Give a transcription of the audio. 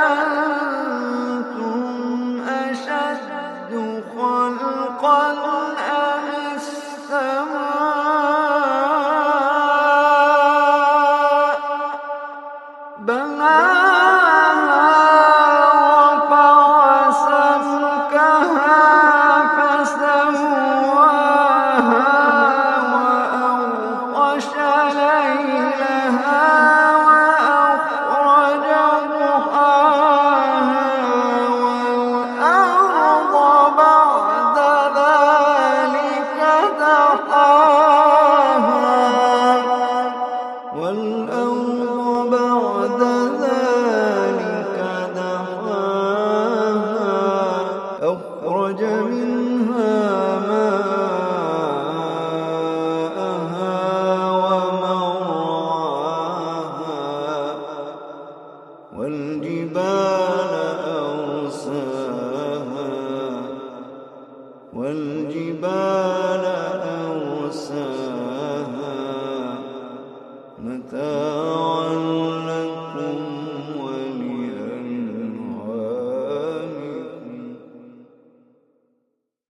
أأنتم أشد خلقا أم السماء بناها رفع سمكها فسواها وأغطش ليلها وأخرج ضحاها والأرض بعد ذلك دحاها أخرج منها ماءها ومرعاها والجبال أرساها متاعا